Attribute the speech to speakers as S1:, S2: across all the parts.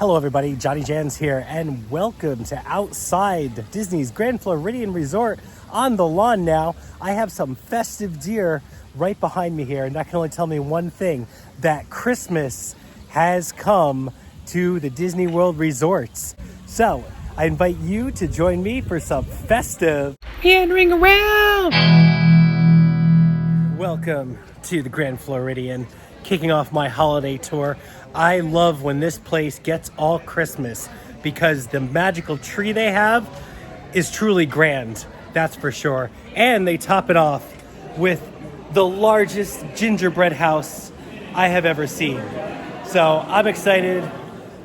S1: Hello everybody, JohnnyJans here, and welcome to outside Disney's Grand Floridian Resort. On the lawn now, I have some festive deer right behind me here, and that can only tell me one thing, that Christmas has come to the Disney World resorts. So, I invite you to join me for some festive meandering around. Welcome to the Grand Floridian, kicking off my holiday tour. I love when this place gets all Christmas because the magical tree they have is truly grand, that's for sure. And they top it off with the largest gingerbread house I have ever seen. So I'm excited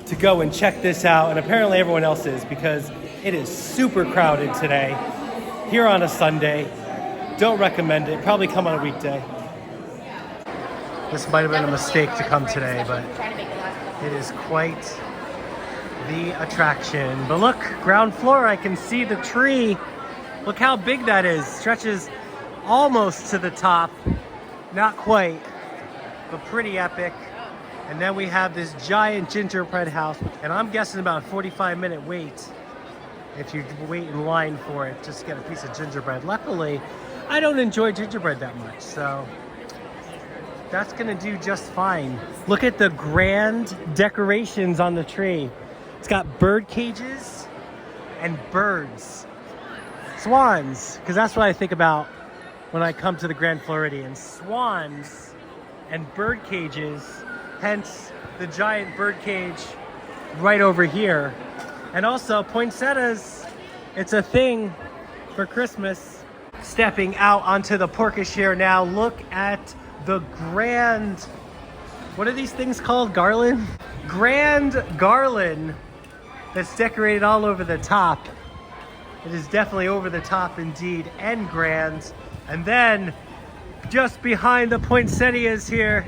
S1: to go and check this out, and apparently everyone else is because it is super crowded today here on a Sunday. Don't recommend it. Probably come on a weekday. This might have been a mistake to come today, but it is quite the attraction. But look, ground floor, I can see the tree. Look how big that is. Stretches almost to the top. Not quite, but pretty epic. And then we have this giant gingerbread house, and I'm guessing about a 45-minute wait if you wait in line for it just to get a piece of gingerbread. Luckily, I don't enjoy gingerbread that much, so that's gonna do just fine. Look at the grand decorations on the tree. It's got bird cages and birds. Swans, because that's what I think about when I come to the Grand Floridian. Swans and bird cages, hence the giant bird cage right over here. And also poinsettias, it's a thing for Christmas. Stepping out onto the porkish here now, look at the grand, what are these things called? Garland? Grand garland that's decorated all over the top. It is definitely over the top indeed, and grand. And then just behind the poinsettias here,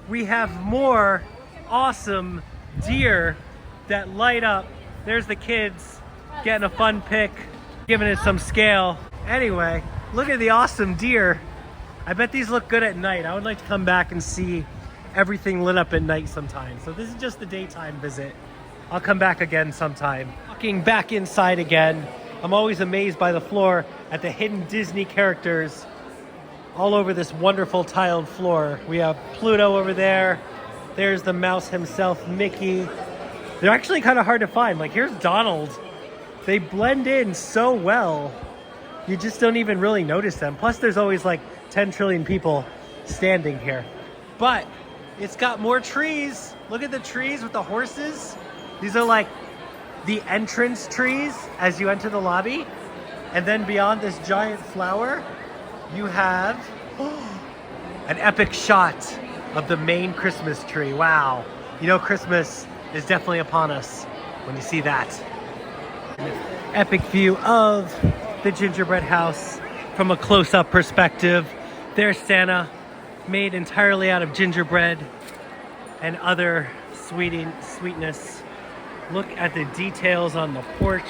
S1: we have more awesome deer that light up. There's the kids getting a fun pic, giving it some scale. Anyway, look at the awesome deer. I bet these look good at night. I would like to come back and see everything lit up at night sometime. So this is just the daytime visit. I'll come back again sometime. Walking back inside again, I'm always amazed by the floor at the hidden Disney characters all over this wonderful tiled floor. We have Pluto over there. There's the mouse himself, Mickey. They're actually kind of hard to find. Like, here's Donald. They blend in so well. You just don't even really notice them. Plus, there's always like 10 trillion people standing here. But it's got more trees. Look at the trees with the horses. These are like the entrance trees as you enter the lobby. And then beyond this giant flower, you have an epic shot of the main Christmas tree. Wow. You know, Christmas is definitely upon us when you see that. An epic view of the gingerbread house from a close-up perspective. There's Santa, made entirely out of gingerbread and other sweetness. Look at the details on the porch.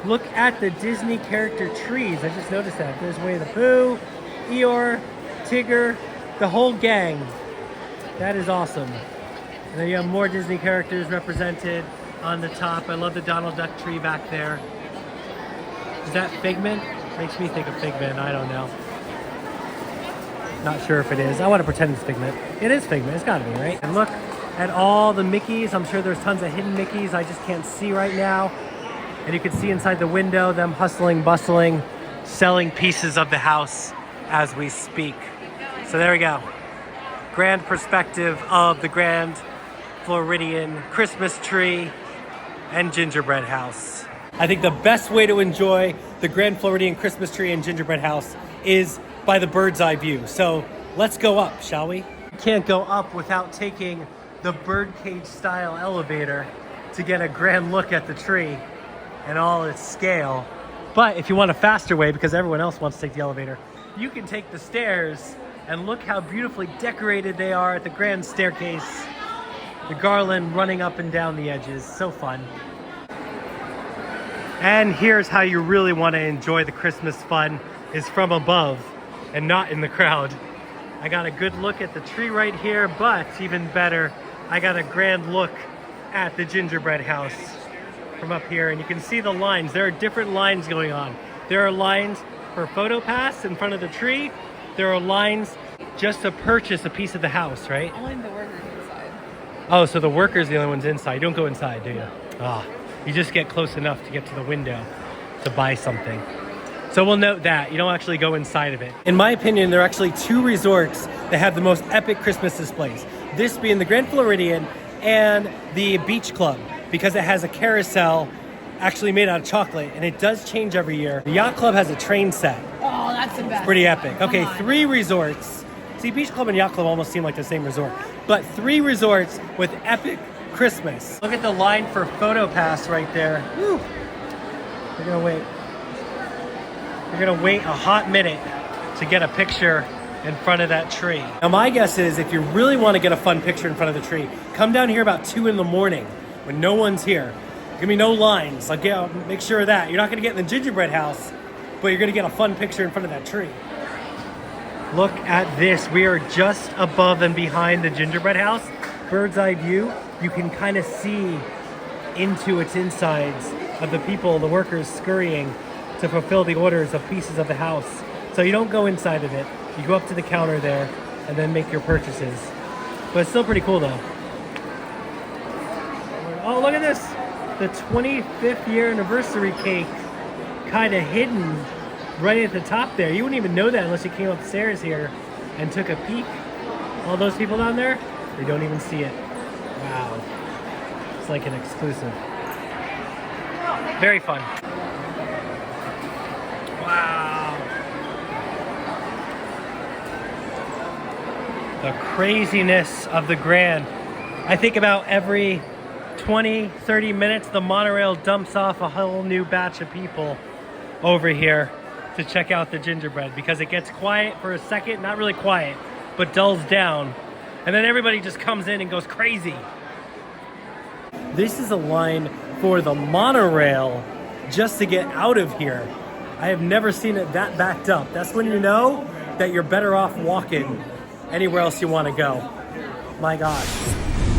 S1: Look at the Disney character trees. I just noticed that. There's Winnie the Pooh, Eeyore, Tigger, the whole gang. That is awesome. And then you have more Disney characters represented on the top. I love the Donald Duck tree back there. Is that Figment? Makes me think of Figment. I don't know. Not sure if it is. I want to pretend it's Figment. It is Figment. It's got to be, right? And look at all the Mickeys. I'm sure there's tons of hidden Mickeys I just can't see right now. And you can see inside the window them hustling, bustling, selling pieces of the house as we speak. So there we go. Grand perspective of the Grand Floridian Christmas tree and gingerbread house. I think the best way to enjoy the Grand Floridian Christmas tree and gingerbread house is by the bird's eye view. So let's go up, shall we? Can't go up without taking the birdcage style elevator to get a grand look at the tree and all its scale. But if you want a faster way, because everyone else wants to take the elevator, you can take the stairs and look how beautifully decorated they are at the grand staircase. The garland running up and down the edges, so fun. And here's how you really want to enjoy the Christmas fun, is from above and not in the crowd. I got a good look at the tree right here, but even better, I got a grand look at the gingerbread house from up here, and you can see the lines. There are different lines going on. There are lines for photo pass in front of the tree. There are lines just to purchase a piece of the house, right?
S2: Only the workers inside.
S1: Oh, so the workers are the only ones inside. You don't go inside, do you? Ah, you just get close enough to get to the window to buy something. So we'll note that. You don't actually go inside of it. In my opinion, there are actually two resorts that have the most epic Christmas displays. This being the Grand Floridian and the Beach Club, because it has a carousel actually made out of chocolate, and it does change every year. The Yacht Club has a train set.
S2: Oh, that's the best.
S1: It's pretty epic. Okay, 3 resorts. See, Beach Club and Yacht Club almost seem like the same resort, but 3 resorts with epic Christmas. Look at the line for photo pass right there. Woo. We're gonna wait. You're gonna wait a hot minute to get a picture in front of that tree. Now my guess is if you really want to get a fun picture in front of the tree, come down here about 2 in the morning when no one's here. There's gonna be no lines. I'll make sure of that. You're not gonna get in the gingerbread house, but you're gonna get a fun picture in front of that tree. Look at this. We are just above and behind the gingerbread house. Bird's eye view. You can kind of see into its insides of the people, the workers scurrying to fulfill the orders of pieces of the house. So you don't go inside of it. You go up to the counter there and then make your purchases. But it's still pretty cool though. Oh, look at this. The 25th year anniversary cake kind of hidden right at the top there. You wouldn't even know that unless you came upstairs here and took a peek. All those people down there, they don't even see it. Wow. It's like an exclusive. Very fun. Wow. The craziness of the Grand. I think about every 20, 30 minutes, the monorail dumps off a whole new batch of people over here to check out the gingerbread because it gets quiet for a second, not really quiet, but dulls down. And then everybody just comes in and goes crazy. This is a line for the monorail just to get out of here. I have never seen it that backed up. That's when you know that you're better off walking anywhere else you want to go. My gosh.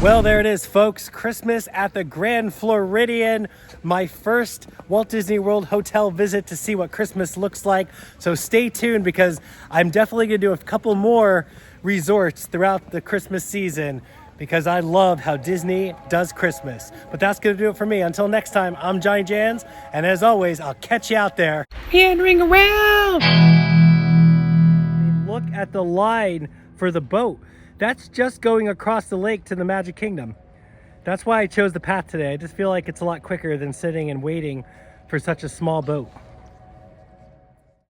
S1: Well, there it is, folks. Christmas at the Grand Floridian. My first Walt Disney World hotel visit to see what Christmas looks like. So stay tuned because I'm definitely going to do a couple more resorts throughout the Christmas season because I love how Disney does Christmas. But that's going to do it for me. Until next time, I'm JohnnyJans. And as always, I'll catch you out there. Meandering around. Look at the line for the boat. That's just going across the lake to the Magic Kingdom. That's why I chose the path today. I just feel like it's a lot quicker than sitting and waiting for such a small boat.